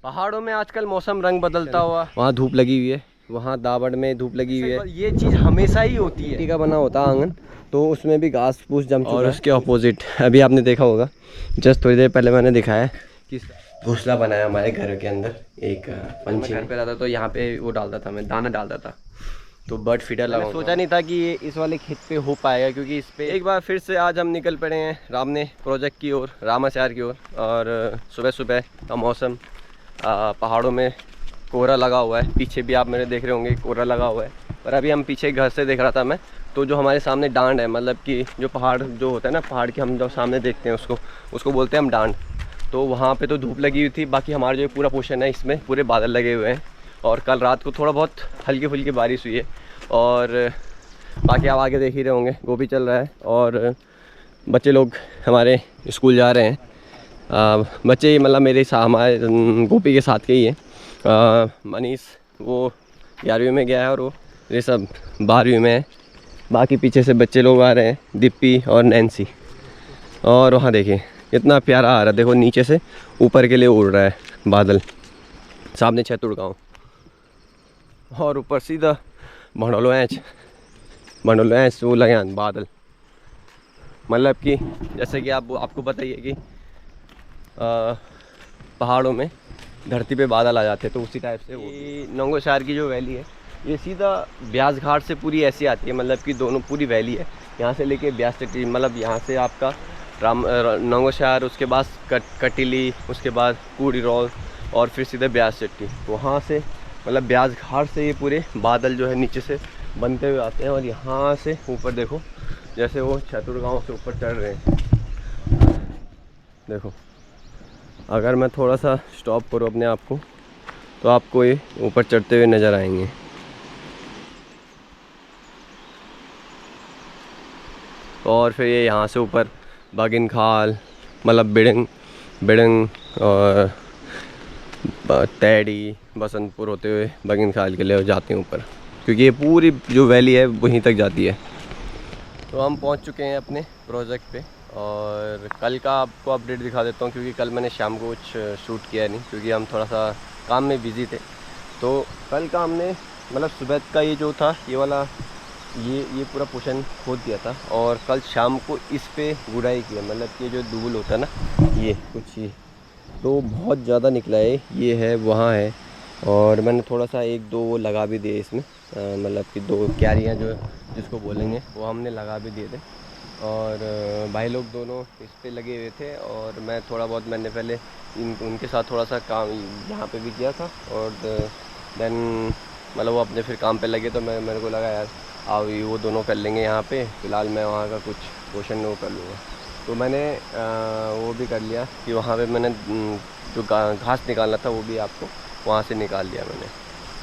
पहाड़ों में आजकल मौसम रंग बदलता हुआ, वहाँ धूप लगी हुई है, वहाँ दावड़ में धूप लगी हुई है। ये चीज़ हमेशा ही होती है। मिट्टी का बना होता है आंगन, तो उसमें भी घास फूस जम चुका है। और उसके ऑपोजिट अभी आपने देखा होगा, जस्ट थोड़ी देर पहले मैंने दिखाया कि घोंसला बनाया हमारे घर के अंदर एक पंछी। घर पे रहता तो यहाँ पे वो डालता था, मैं दाना डालता था, तो बर्ड फीडर लगा। सोचा नहीं था कि ये इस वाले खेत पे हो पाएगा, क्योंकि इस पे एक बार फिर से आज हम निकल पड़े हैं रामने प्रोजेक्ट की ओर, रामाचार की ओर। और सुबह सुबह का मौसम, पहाड़ों में कोहरा लगा हुआ है, पीछे भी आप मेरे देख रहे होंगे कोहरा लगा हुआ है। पर अभी हम पीछे घर से देख रहा था मैं, तो जो हमारे सामने डांड है, मतलब कि जो पहाड़ जो होता है ना, पहाड़ के हम जो सामने देखते हैं उसको बोलते हैं हम डांड। तो वहाँ पे तो धूप लगी हुई थी, बाकी हमारा जो पूरा पोर्शन है इसमें पूरे बादल लगे हुए हैं। और कल रात को थोड़ा बहुत हल्की फुल्की बारिश हुई है। और बाकी आप आगे देख ही रहे होंगे, गोभी चल रहा है और बच्चे लोग हमारे स्कूल जा रहे हैं। बच्चे मतलब मेरे हमारे गोपी के साथ के ही हैं। मनीष वो 11वीं में गया है और वो ये सब 12वीं में है। बाकी पीछे से बच्चे लोग आ रहे हैं, दीप्ति और नैन्सी। और वहाँ देखिए इतना प्यारा आ रहा है, देखो नीचे से ऊपर के लिए उड़ रहा है बादल, सामने छतुड़ गाँव और ऊपर सीधा भंडोलो ऐच वो लगे बादल। मतलब कि जैसे कि आपको पता ही है कि पहाड़ों में धरती पे बादल आ जाते हैं, तो उसी टाइप से वो नंगोशार की जो वैली है ये सीधा ब्यास घाट से पूरी ऐसी आती है, मतलब कि दोनों पूरी वैली है यहाँ से लेके ब्यास चट्टी, मतलब यहाँ से आपका नंगोशार, उसके बाद कटिली, उसके बाद कूड़ी रोल और फिर सीधे ब्यास चट्टी। वहाँ से मतलब ब्यास घाट से ये पूरे बादल जो है नीचे से बनते हुए आते हैं। और यहाँ से ऊपर देखो जैसे वो छतुड़ गाँव से ऊपर चढ़ रहे हैं। देखो अगर मैं थोड़ा सा स्टॉप करूँ अपने आप को, तो आपको ये ऊपर चढ़ते हुए नज़र आएंगे। और फिर ये यहाँ से ऊपर बागिन खाल, मतलब बिडंग और तैडी बसंतपुर होते हुए बागिन खाल के लिए जाते हैं ऊपर, क्योंकि ये पूरी जो वैली है वहीं तक जाती है। तो हम पहुंच चुके हैं अपने प्रोजेक्ट पे और कल का आपको अपडेट दिखा देता हूं, क्योंकि कल मैंने शाम को कुछ शूट किया नहीं, क्योंकि हम थोड़ा सा काम में बिज़ी थे। तो कल का हमने मतलब सुबह का ये जो था ये वाला ये पूरा पोर्शन खोद दिया था, और कल शाम को इस पे गुड़ाई किया, मतलब कि जो धूल होता है ना ये कुछ ये तो बहुत ज़्यादा निकला है, ये है वहाँ है। और मैंने थोड़ा सा 1-2 वो लगा भी दिए इसमें, मतलब कि 2 क्यारियाँ जो जिसको बोलेंगे वो हमने लगा भी दिए थे। और भाई लोग दोनों इस पे लगे हुए थे, और मैं थोड़ा बहुत मैंने पहले उनके साथ थोड़ा सा काम यहाँ पे भी किया था। और देन मतलब वो अपने फिर काम पे लगे, तो मेरे को लगा यार आओ वो दोनों कर लेंगे यहाँ पे, फ़िलहाल मैं वहाँ का कुछ पोर्शन वो कर लूँगा। तो मैंने वो भी कर लिया कि वहाँ पे मैंने जो घास निकालना था वो भी आपको वहाँ से निकाल लिया मैंने,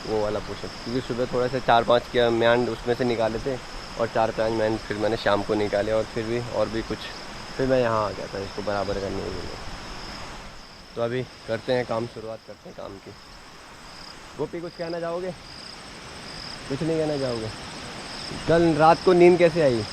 वो वाला पोर्शन। क्योंकि सुबह थोड़ा सा 4-5 के मैंड उसमें से निकाले थे, और 4-5 मैंड फिर मैंने शाम को निकाले, और फिर भी कुछ फिर मैं यहाँ आ गया था इसको बराबर करने के लिए। तो अभी करते हैं काम, शुरुआत करते हैं काम की। गोपी कुछ कहना चाहोगे? कुछ नहीं कहना चाहोगे? कल रात को नींद कैसे आई?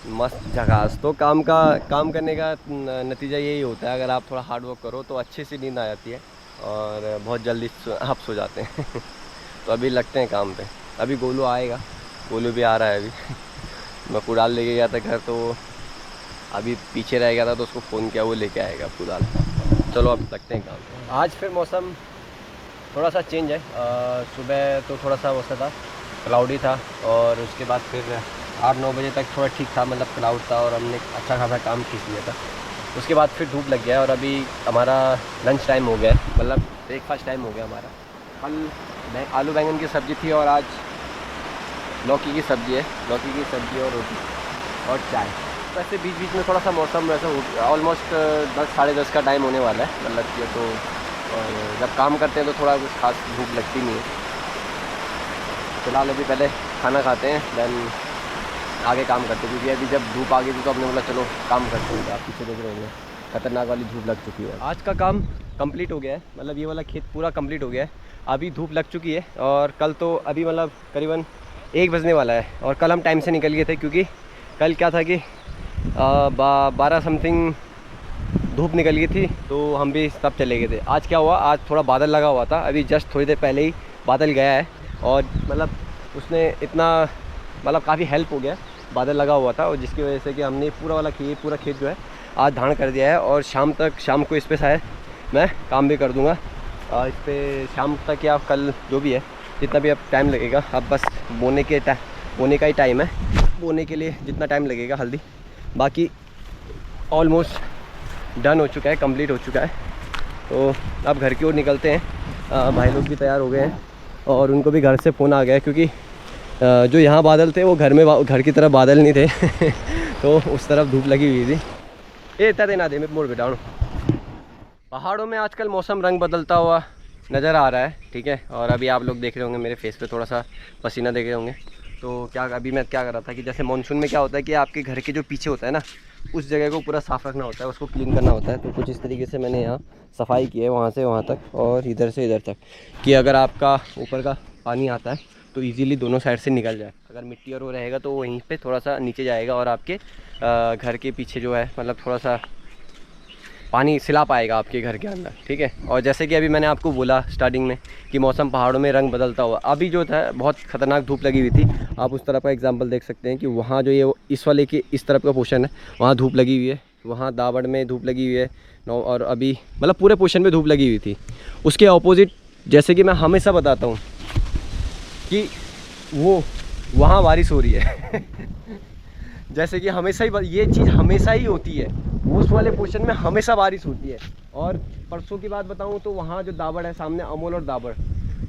मस्त झकास। तो काम करने का नतीजा यही होता है, अगर आप थोड़ा हार्ड वर्क करो तो अच्छे से नींद आ जाती है और बहुत जल्दी आप सो जाते हैं। तो अभी लगते हैं काम पे। अभी गोलू आएगा, गोलू भी आ रहा है अभी। मैं कुदाल लेके गया था घर, तो अभी पीछे रह गया था, तो उसको फ़ोन किया, वो लेके आएगा कुदाल। चलो अब लगते हैं काम पे। आज फिर मौसम थोड़ा सा चेंज है। सुबह तो थोड़ा सा वैसा था, क्लाउडी था, और उसके बाद फिर 8-9 बजे तक थोड़ा ठीक था, मतलब क्लाउड था, और हमने अच्छा खासा काम खींच लिया था। उसके बाद फिर धूप लग गया है, और अभी हमारा लंच टाइम हो गया है, मतलब ब्रेकफास्ट टाइम हो गया हमारा। कल आलू बैंगन की सब्ज़ी थी, और आज लौकी की सब्ज़ी है, लौकी की सब्ज़ी और रोटी और चाय। वैसे बीच बीच में थोड़ा सा मौसम वैसा हो, ऑलमोस्ट 10-10:30 का टाइम होने वाला है, मतलब कि तो जब काम करते हैं तो थोड़ा कुछ खास भूख लगती नहीं है। फिलहाल अभी पहले खाना खाते हैं, देन आगे काम करते हैं, क्योंकि अभी जब धूप आ गई थी तो हमने बोला चलो काम करते हैं। आप पीछे देख रहे होंगे खतरनाक वाली धूप लग चुकी है। आज का काम कंप्लीट हो गया है, मतलब ये वाला खेत पूरा कंप्लीट हो गया है। अभी धूप लग चुकी है, और कल तो अभी मतलब करीबन 1 बजने वाला है, और कल हम टाइम से निकल गए थे, क्योंकि कल क्या था कि 12 समथिंग धूप निकल गई थी तो हम भी सब चले गए थे। आज क्या हुआ, आज थोड़ा बादल लगा हुआ था, अभी जस्ट थोड़ी देर पहले ही बादल गया है और मतलब उसने इतना मतलब काफ़ी हेल्प हो गया, बादल लगा हुआ था और जिसकी वजह से कि हमने पूरा खेत जो है आज धान कर दिया है और शाम को इस पर शायद मैं काम भी कर दूँगा इस पर शाम तक या कल जो भी है जितना भी अब टाइम लगेगा। अब बस बोने का ही टाइम है, बोने के लिए जितना टाइम लगेगा हल्दी, बाकी ऑलमोस्ट डन हो चुका है, कंप्लीट हो चुका है। तो अब घर की ओर निकलते हैं। भाई लोग भी तैयार हो गए हैं और उनको भी घर से फ़ोन आ गया है क्योंकि जो यहाँ बादल थे वो घर की तरफ बादल नहीं थे तो उस तरफ धूप लगी हुई थी। ये इतना देना दे मैं मोड़ बेटा। पहाड़ों में आजकल मौसम रंग बदलता हुआ नज़र आ रहा है, ठीक है। और अभी आप लोग देख रहे होंगे मेरे फेस पे थोड़ा सा पसीना देख रहे होंगे। तो अभी मैं क्या कर रहा था कि जैसे मानसून में क्या होता है कि आपके घर के जो पीछे होता है ना, उस जगह को पूरा साफ़ रखना होता है, उसको क्लीन करना होता है। तो कुछ इस तरीके से मैंने यहाँ सफाई की है, वहाँ से वहाँ तक और इधर से इधर तक, कि अगर आपका ऊपर का पानी आता है तो इजीली दोनों साइड से निकल जाए। अगर मिट्टी और वो रहेगा तो वहीं पे थोड़ा सा नीचे जाएगा और आपके घर के पीछे जो है मतलब थोड़ा सा पानी सिला पाएगा आपके घर के अंदर, ठीक है। और जैसे कि अभी मैंने आपको बोला स्टार्टिंग में कि मौसम पहाड़ों में रंग बदलता हुआ, अभी जो था बहुत ख़तरनाक धूप लगी हुई थी। आप उस तरफ का एग्जांपल देख सकते हैं कि वहाँ जो ये इस वाले के इस तरफ का पोर्शन है वहाँ धूप लगी हुई है, वहाँ दावड़ में धूप लगी हुई है और अभी मतलब पूरे पोर्शन में धूप लगी हुई थी। उसके ऑपोजिट जैसे कि मैं हमेशा बताता हूँ कि वो वहाँ बारिश हो रही है जैसे कि हमेशा ही ये चीज़ हमेशा ही होती है, उस वाले पोर्शन में हमेशा बारिश होती है। और परसों की बात बताऊं तो वहाँ जो दावड़ है सामने, अमोल और दावड़,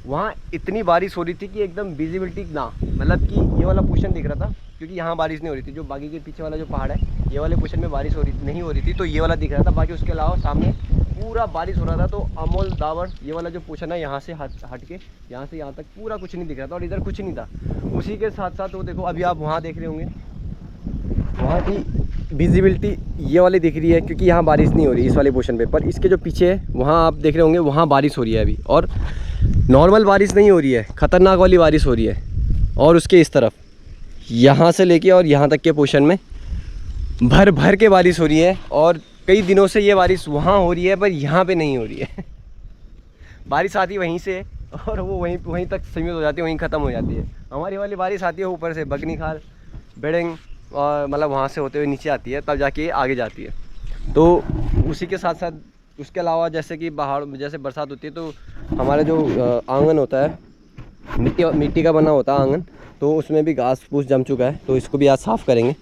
वहाँ इतनी बारिश हो रही थी कि एकदम विजिबिलिटी ना, मतलब कि ये वाला पोर्शन दिख रहा था क्योंकि यहाँ बारिश नहीं हो रही थी। जो बाकी के पीछे वाला जो पहाड़ है ये वाले पोर्शन में बारिश नहीं हो रही थी, तो ये वाला दिख रहा था। बाकी उसके अलावा सामने पूरा बारिश हो रहा था। तो अमोल दावड़ ये वाला जो पोर्शन है यहाँ से हट के यहाँ से यहाँ तक पूरा कुछ नहीं दिख रहा था और इधर कुछ नहीं था। उसी के साथ साथ वो देखो अभी आप वहाँ देख रहे होंगे, वहाँ की विजिबिलिटी ये वाली दिख रही है क्योंकि यहाँ बारिश नहीं हो रही इस वाले पोर्शन पे, पर इसके जो पीछे है वहाँ आप देख रहे होंगे वहाँ बारिश हो रही है अभी। और नॉर्मल बारिश नहीं हो रही है, ख़तरनाक वाली बारिश हो रही है। और उसके इस तरफ यहाँ से लेके और यहाँ तक के पोर्शन में भर के बारिश हो रही है। और कई दिनों से ये बारिश वहाँ हो रही है पर यहाँ पे नहीं हो रही है बारिश आती वहीं से और वो वहीं तक सीमित हो जाती है, वहीं ख़त्म हो जाती है। हमारी वाली बारिश आती है ऊपर से बगनी खाल बेड़ेंग और मतलब वहाँ से होते हुए नीचे आती है, तब जाके आगे जाती है। तो उसी के साथ साथ उसके अलावा जैसे कि पहाड़ जैसे बरसात होती है तो हमारा जो आंगन होता है मिट्टी का बना होता है आंगन, तो उसमें भी घास फूस जम चुका है। तो इसको भी आज साफ़ करेंगे।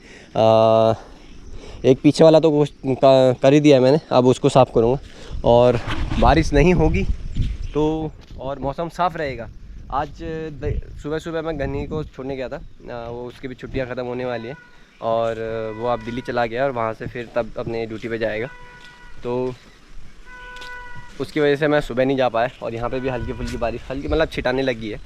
एक पीछे वाला तो कर ही दिया है मैंने, अब उसको साफ़ करूँगा। और बारिश नहीं होगी तो और मौसम साफ़ रहेगा। आज सुबह मैं गन्नी को छोड़ने गया था, वो उसकी भी छुट्टियां ख़त्म होने वाली हैं और वो अब दिल्ली चला गया और वहाँ से फिर तब अपने ड्यूटी पे जाएगा। तो उसकी वजह से मैं सुबह नहीं जा पाया और यहाँ पे भी हल्की फुल्की बारिश मतलब छिटाने लगी है।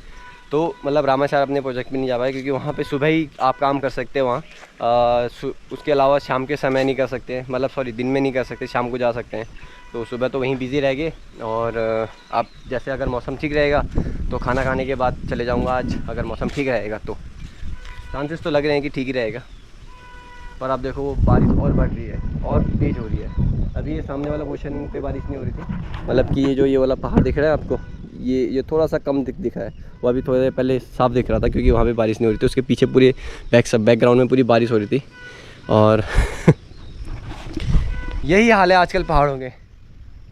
तो मतलब रामाचार अपने प्रोजेक्ट में नहीं जा पाए क्योंकि वहाँ पे सुबह ही आप काम कर सकते हैं वहाँ। उसके अलावा शाम के समय नहीं कर सकते, मतलब सॉरी दिन में नहीं कर सकते, शाम को जा सकते हैं। तो सुबह तो वहीं बिज़ी रह गए और आप जैसे अगर मौसम ठीक रहेगा तो खाना खाने के बाद चले जाऊँगा आज। अगर मौसम ठीक रहेगा तो चांसेस तो लग रहे हैं कि ठीक ही रहेगा। पर आप देखो वो बारिश और बढ़ रही है और तेज़ हो रही है। अभी ये सामने वाला पोर्शन पे बारिश नहीं हो रही थी, मतलब कि ये वाला पहाड़ दिख रहा है आपको, ये थोड़ा सा कम दिखा है। वो अभी थोड़ी देर पहले साफ दिख रहा था क्योंकि वहाँ पे बारिश नहीं हो रही थी। उसके पीछे पूरे बैकग्राउंड में पूरी बारिश हो रही थी। और यही हाल है आजकल पहाड़ों के,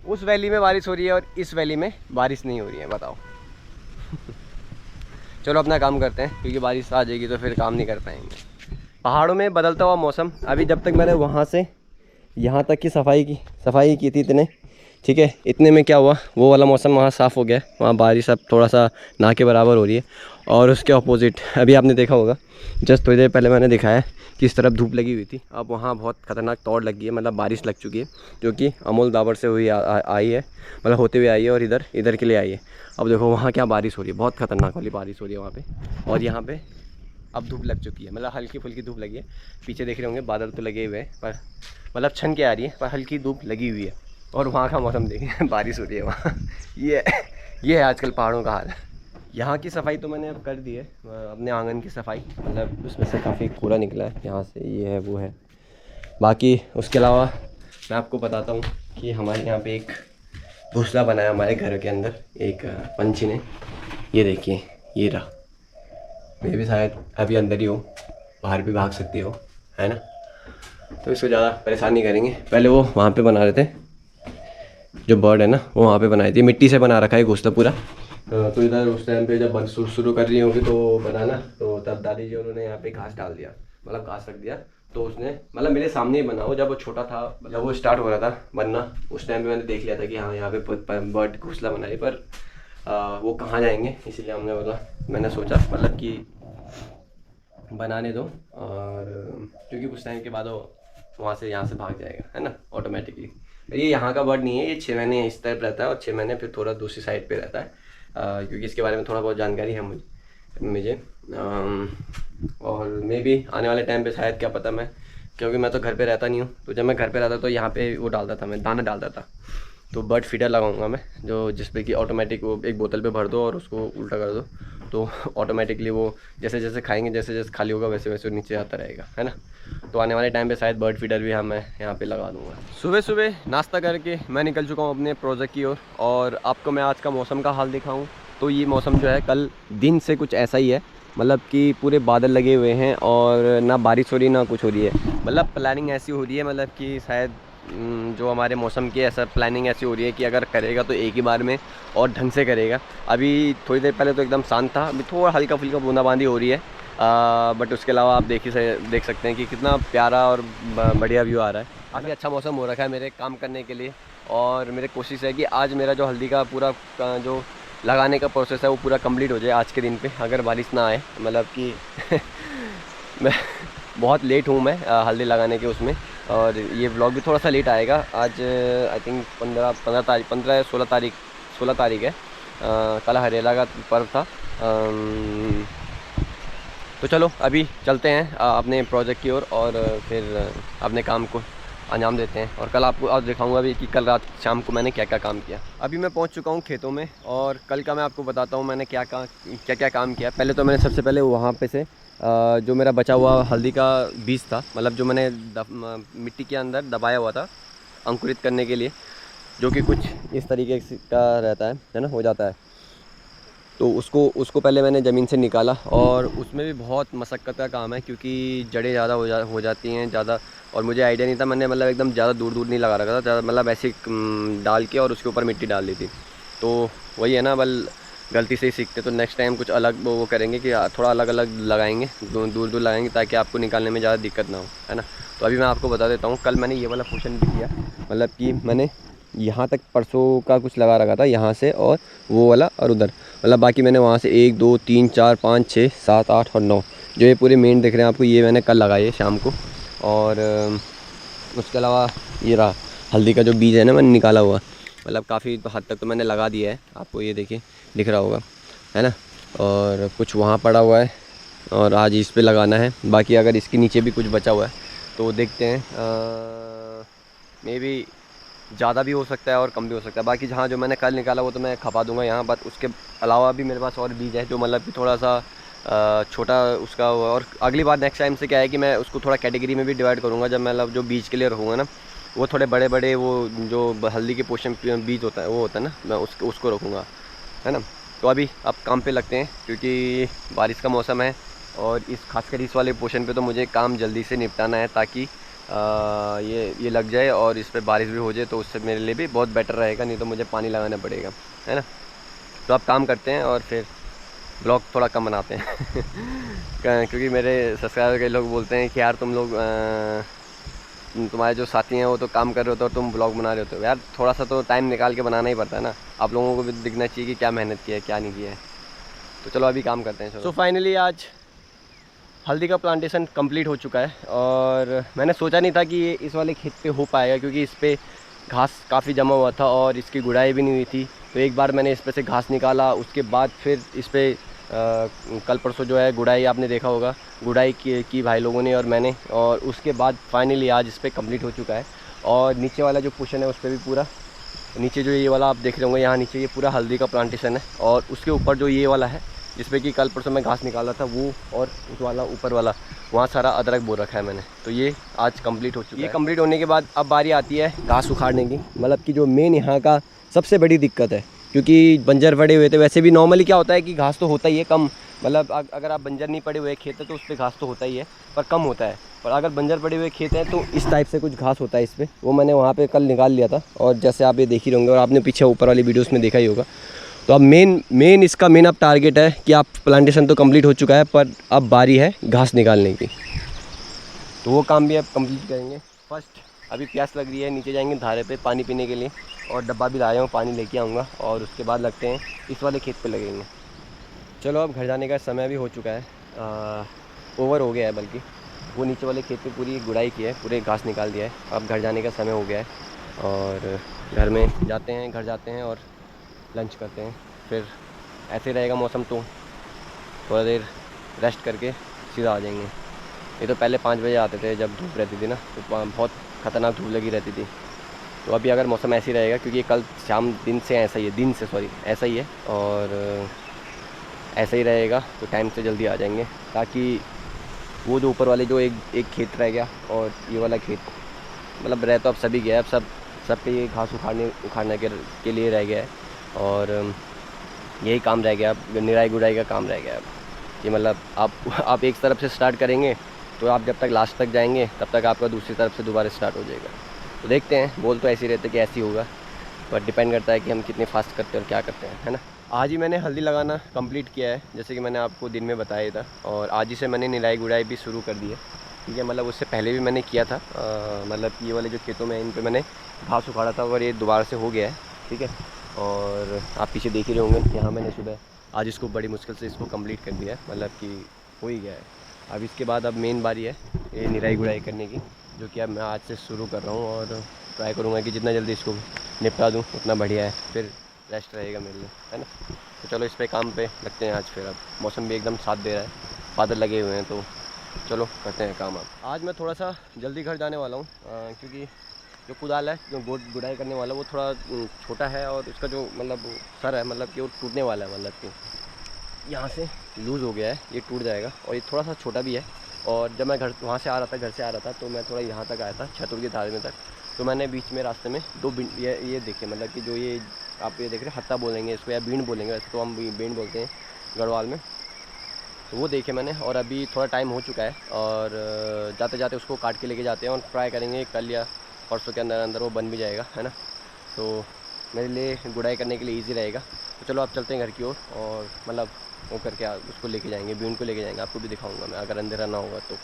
उस वैली में बारिश हो रही है और इस वैली में बारिश नहीं हो रही है, बताओ चलो अपना काम करते हैं क्योंकि बारिश आ जाएगी तो फिर काम नहीं कर पाएंगे। पहाड़ों में बदलता हुआ मौसम, अभी जब तक मैंने वहाँ से यहाँ तक की सफाई की थी इतने, ठीक है, इतने में क्या हुआ, वो वाला मौसम वहाँ साफ़ हो गया। वहाँ बारिश अब थोड़ा सा ना के बराबर हो रही है। और उसके अपोजिट अभी आपने देखा होगा जस्ट थोड़ी देर पहले मैंने दिखाया कि इस तरफ धूप लगी हुई थी, अब वहाँ बहुत ख़तरनाक तौड़ लगी है, मतलब बारिश लग चुकी है जो कि अमोल दावड़ से हुई आई है, मतलब होते हुए आई है और इधर के लिए आई है। अब देखो वहाँ क्या बारिश हो रही है, बहुत ख़तरनाक वाली बारिश हो रही है वहाँ पे। और यहाँ पे अब धूप लग चुकी है, मतलब हल्की फुल्की धूप लगी है। पीछे देख रहे होंगे बादल तो लगे हुए हैं पर मतलब छन के आ रही है, पर हल्की धूप लगी हुई है। और वहाँ का मौसम देखिए बारिश हो रही है वहाँ ये है आजकल पहाड़ों का हाल। यहाँ की सफाई तो मैंने अब कर दी है, अपने आंगन की सफाई, मतलब उसमें से काफ़ी कूड़ा निकला है यहाँ से, ये है वो है। बाकी उसके अलावा मैं आपको बताता हूँ कि हमारे यहाँ पे एक घोंसला बनाया हमारे घर के अंदर एक पंछी ने। ये देखिए, ये रहा। मैं भी शायद अभी अंदर ही हो, बाहर भी भाग सकती हो, है ना। तो इसको ज़्यादा परेशान नहीं करेंगे। पहले वो वहाँ पे बना रहे थे, जो बर्ड है ना वो वहाँ पे बनाई थी, मिट्टी से बना रखा है घोंसला पूरा। तो इधर उस टाइम पे जब शुरू कर रही होगी तो बनाना, तो तब दादी जी उन्होंने यहाँ पे घास डाल दिया, मतलब घास रख दिया। तो उसने मतलब मेरे सामने ही बना, वो जब वो छोटा था, जब वो स्टार्ट हो रहा था बनना, उस टाइम पे मैंने देख लिया था कि हाँ यहाँ पे बर्ड घोंसला बना रही, पर वो कहाँ जाएंगे, इसलिए हमने बोला, मैंने सोचा मतलब कि बनाने दो, और क्योंकि कुछ टाइम के बाद वो वहाँ से यहाँ से भाग जाएगा, है ना, ऑटोमेटिकली। ये यहाँ का बर्ड नहीं है, ये 6 महीने इस तरफ रहता है और 6 महीने फिर थोड़ा दूसरी साइड पे रहता है, क्योंकि इसके बारे में थोड़ा बहुत जानकारी है मुझे। और मे भी आने वाले टाइम पे शायद, क्या पता, मैं, क्योंकि मैं तो घर पे रहता नहीं हूँ, तो जब मैं घर पे रहता तो यहाँ पे वो डालता था, मैं दाना डालता था। तो बर्ड फीडर लगाऊंगा मैं, जो जिस पे कि ऑटोमेटिक वो एक बोतल पे भर दो और उसको उल्टा कर दो, तो ऑटोमेटिकली वो जैसे जैसे खाएंगे, जैसे जैसे खाली होगा वैसे वैसे नीचे आता रहेगा, है ना। तो आने वाले टाइम पे शायद बर्ड फीडर भी मैं यहाँ पे लगा दूँगा। सुबह सुबह नाश्ता करके मैं निकल चुका हूँ अपने प्रोजेक्ट की ओर, और आपको मैं आज का मौसम का हाल दिखाऊँ तो ये मौसम जो है कल दिन से कुछ ऐसा ही है, मतलब कि पूरे बादल लगे हुए हैं और ना बारिश हो रही ना कुछ हो रही है। मतलब प्लानिंग ऐसी हो रही है, मतलब कि शायद जो हमारे मौसम की ऐसा प्लानिंग ऐसी हो रही है कि अगर करेगा तो एक ही बार में और ढंग से करेगा। अभी थोड़ी देर पहले तो एकदम शांत था, अभी थोड़ा हल्का फुल्का बूंदाबांदी हो रही है, बट उसके अलावा आप देख सकते हैं कि कितना प्यारा और बढ़िया व्यू आ रहा है। काफ़ी अच्छा मौसम हो रखा है मेरे काम करने के लिए, और मेरी कोशिश है कि आज मेरा जो हल्दी का पूरा जो लगाने का प्रोसेस है वो पूरा कंप्लीट हो जाए आज के दिन पे, अगर बारिश ना आए। मतलब कि मैं बहुत लेट हूँ मैं हल्दी लगाने के उसमें, और ये व्लॉग भी थोड़ा सा लेट आएगा। आज आई थिंक 16 तारीख है। कल हरेला का पर्व था। तो चलो अभी चलते हैं अपने प्रोजेक्ट की ओर, और फिर अपने काम को अंजाम देते हैं, और कल आपको और दिखाऊंगा भी कि कल रात शाम को मैंने क्या क्या काम किया। अभी मैं पहुंच चुका हूं खेतों में, और कल का मैं आपको बताता हूं मैंने क्या क्या काम किया। पहले तो मैंने सबसे पहले वहां पे से जो मेरा बचा हुआ हल्दी का बीज था, मतलब जो मैंने मिट्टी के अंदर दबाया हुआ था अंकुरित करने के लिए, जो कि कुछ इस तरीके का रहता है ना, हो जाता है। तो उसको पहले मैंने ज़मीन से निकाला, और उसमें भी बहुत मशक्क़त का काम है, क्योंकि जड़ें ज़्यादा हो जाती हैं ज़्यादा, और मुझे आइडिया नहीं था, मैंने मतलब एकदम ज़्यादा दूर नहीं लगा रखा था, मतलब ऐसे डाल के और उसके ऊपर मिट्टी डाल दी थी। तो वही है ना, बल गलती से ही सीखते, तो नेक्स्ट टाइम कुछ अलग वो करेंगे कि थोड़ा अलग अलग लगाएंगे, दूर लगाएंगे, ताकि आपको निकालने में ज़्यादा दिक्कत ना हो, है ना। तो अभी मैं आपको बता देता हूँ, कल मैंने ये वाला पोर्शन भी किया, मतलब कि मैंने यहाँ तक परसों का कुछ लगा रखा था, यहाँ से और वो वाला और उधर, मतलब बाकी मैंने वहाँ से 1 2 3 4 5 6 7 8 और 9 जो ये पूरे मेन दिख रहे हैं आपको, ये मैंने कल लगाए है शाम को। और उसके अलावा ये रहा हल्दी का जो बीज है ना, मैंने निकाला हुआ, मतलब काफ़ी हद तक तो मैंने लगा दिया है, आपको ये देखिए दिख रहा होगा, है ना। और कुछ वहाँ पड़ा हुआ है, और आज इस पे लगाना है। बाकी अगर इसके नीचे भी कुछ बचा हुआ है तो देखते हैं, मे बी ज़्यादा भी हो सकता है और कम भी हो सकता है। बाकी जहाँ जो मैंने कल निकाला वो तो मैं खपा दूंगा यहाँ, बट उसके अलावा भी मेरे पास और बीज है जो मतलब कि थोड़ा सा छोटा उसका हुआ। और अगली बार नेक्स्ट टाइम से क्या है कि मैं उसको थोड़ा कैटेगरी में भी डिवाइड करूँगा, जब मतलब जो बीज के लिए रहूँगा ना, वो थोड़े बड़े बड़े वो जो हल्दी के पोषण बीज होता है वो होता है ना, मैं उसको रखूँगा, है ना। तो अभी अब काम पे लगते हैं, क्योंकि बारिश का मौसम है, और खासकर इस वाले पोर्शन पे तो मुझे काम जल्दी से निपटाना है, ताकि ये लग जाए और इस पर बारिश भी हो जाए, तो उससे मेरे लिए भी बहुत बेटर रहेगा, नहीं तो मुझे पानी लगाना पड़ेगा, है ना। तो अब काम करते हैं और फिर ब्लॉग थोड़ा कम बनाते हैं क्योंकि मेरे सब्सक्राइबर के लोग बोलते हैं कि यार तुम लोग तुम्हारे जो साथी हैं वो तो काम कर रहे होते हो और तुम ब्लॉग बना रहे होते हो। यार थोड़ा सा तो टाइम निकाल के बनाना ही पड़ता है ना, आप लोगों को भी दिखना चाहिए कि क्या मेहनत की है क्या नहीं किया है। तो चलो अभी काम करते हैं। सो फाइनली आज हल्दी का प्लांटेशन कंप्लीट हो चुका है, और मैंने सोचा नहीं था कि ये इस वाले खेत पे हो पाएगा, क्योंकि इस पर घास काफ़ी जमा हुआ था और इसकी गुड़ाई भी नहीं हुई थी। तो एक बार मैंने इस पर से घास निकाला, उसके बाद फिर इस पर कल परसों जो है गुड़ाई आपने देखा होगा, गुड़ाई की भाई लोगों ने और मैंने, और उसके बाद फाइनली आज इस पर कंप्लीट हो चुका है। और नीचे वाला जो पोर्शन है उस पर भी पूरा, नीचे जो ये वाला आप देख रहे होंगे यहाँ नीचे, ये पूरा हल्दी का प्लांटेशन है, और उसके ऊपर जो ये वाला है जिसमें कि कल परसों मैं घास निकाला था वो, और उस वाला ऊपर वाला वहाँ सारा अदरक बो रखा है मैंने। तो ये आज कंप्लीट हो चुका है। ये कंप्लीट होने के बाद अब बारी आती है घास उखाड़ने की, मतलब कि जो मेन यहाँ का सबसे बड़ी दिक्कत है, क्योंकि बंजर पड़े हुए थे। वैसे भी नॉर्मली क्या होता है कि घास तो होता ही है कम, मतलब अगर आप बंजर नहीं पड़े हुए खेत है तो उस पर घास तो होता ही है, पर कम होता है। पर अगर बंजर पड़े हुए खेत हैं तो इस टाइप से कुछ घास होता है इस पर, वो मैंने वहाँ पे कल निकाल लिया था। और जैसे आप ये देख ही होंगे, और आपने पीछे ऊपर वाली वीडियोस में देखा ही होगा। तो अब इसका मेन अब टारगेट है कि आप प्लांटेशन तो कंप्लीट हो चुका है, पर अब बारी है घास निकालने की। तो वो काम भी अब कंप्लीट करेंगे। फर्स्ट अभी प्यास लग रही है, नीचे जाएंगे धारे पे पानी पीने के लिए, और डब्बा भी लाया हूँ, पानी लेके आऊँगा, और उसके बाद लगते हैं इस वाले खेत पे लगेंगे। चलो अब घर जाने का समय भी हो चुका है, ओवर हो गया है बल्कि। वो नीचे वाले खेत पे पूरी गुड़ाई की है, पूरे घास निकाल दिया है। अब घर जाने का समय हो गया है, और घर में जाते हैं, घर जाते हैं और लंच करते हैं। फिर ऐसे रहेगा मौसम तो थोड़ा देर रेस्ट करके सीधा आ जाएंगे। ये तो पहले 5 बजे आते थे जब धूप रहती थी ना, तो बहुत ख़तरनाक धूप लगी रहती थी। तो अभी अगर मौसम ऐसे ही रहेगा, क्योंकि कल शाम ऐसा ही है, और ऐसा ही रहेगा, तो टाइम से जल्दी आ जाएंगे, ताकि वो जो ऊपर वाले जो एक खेत रह गया और ये वाला खेत, मतलब रह तो अब सभी गया है, अब सब पे ये घास उखाड़ने के लिए रह गया है, और यही काम रह गया, अब निराई गुड़ाई का काम रह गया अब। ये मतलब आप एक तरफ से स्टार्ट करेंगे तो आप जब तक लास्ट तक जाएंगे तब तक आपका दूसरी तरफ से दोबारा स्टार्ट हो जाएगा। तो देखते हैं, बोल तो ऐसे ही रहते कि ऐसे ही होगा, पर डिपेंड करता है कि हम कितने फास्ट करते हैं और क्या करते हैं, है ना। आज ही मैंने हल्दी लगाना कंप्लीट किया है, जैसे कि मैंने आपको दिन में बताया था, और आज ही से मैंने निराई गुड़ाई भी शुरू कर दी है, ठीक है। मतलब उससे पहले भी मैंने किया था, मतलब ये वाले जो खेतों में इन पे मैंने घास उखाड़ा था, और ये दोबारा से हो गया है, ठीक है। और आप पीछे देख ही रहे होंगे, यहाँ मैंने सुबह आज इसको बड़ी मुश्किल से इसको कंप्लीट कर दिया है, मतलब कि हो ही गया है। अब इसके बाद अब मेन बारी है ये निराई गुड़ाई करने की, जो कि अब मैं आज से शुरू कर रहा हूँ, और ट्राई करूँगा कि जितना जल्दी इसको निपटा दूँ उतना बढ़िया है, फिर रेस्ट रहेगा मेरे लिए, है ना। तो चलो इस पे काम पे लगते हैं आज। फिर अब मौसम भी एकदम साथ दे रहा है, बादल लगे हुए हैं, तो चलो करते हैं काम। अब आज मैं थोड़ा सा जल्दी घर जाने वाला हूँ, क्योंकि जो कुदाल है, जो गुड़ाई करने वाला, वो थोड़ा छोटा है, और उसका जो मतलब सर है, मतलब कि वो टूटने वाला है, मतलब कि यहाँ से लूज़ हो गया है, ये टूट जाएगा, और ये थोड़ा सा छोटा भी है। और जब मैं घर से आ रहा था तो मैं थोड़ा यहाँ तक आया था, छतुर की धार में तक, तो मैंने बीच में रास्ते में दो ये देखे, मतलब कि जो ये आप ये देख रहे हैं, हत्ता बोलेंगे इसको या बीन बोलेंगे, वैसे तो हम बीन बोलते हैं गढ़वाल में। तो वो देखे मैंने, और अभी थोड़ा टाइम हो चुका है, और जाते जाते उसको काट के लेके जाते हैं, और ट्राई करेंगे कल या परसों के अंदर वो बन भी जाएगा, है ना। तो मेरे लिए गुड़ाई करने के लिए ईजी रहेगा। तो चलो आप चलते हैं घर की ओर, और मतलब वो करके उसको लेके जाएंगे, बीन को लेके जाएंगे, आपको भी दिखाऊंगा मैं, अगर अंधेरा ना होगा तो।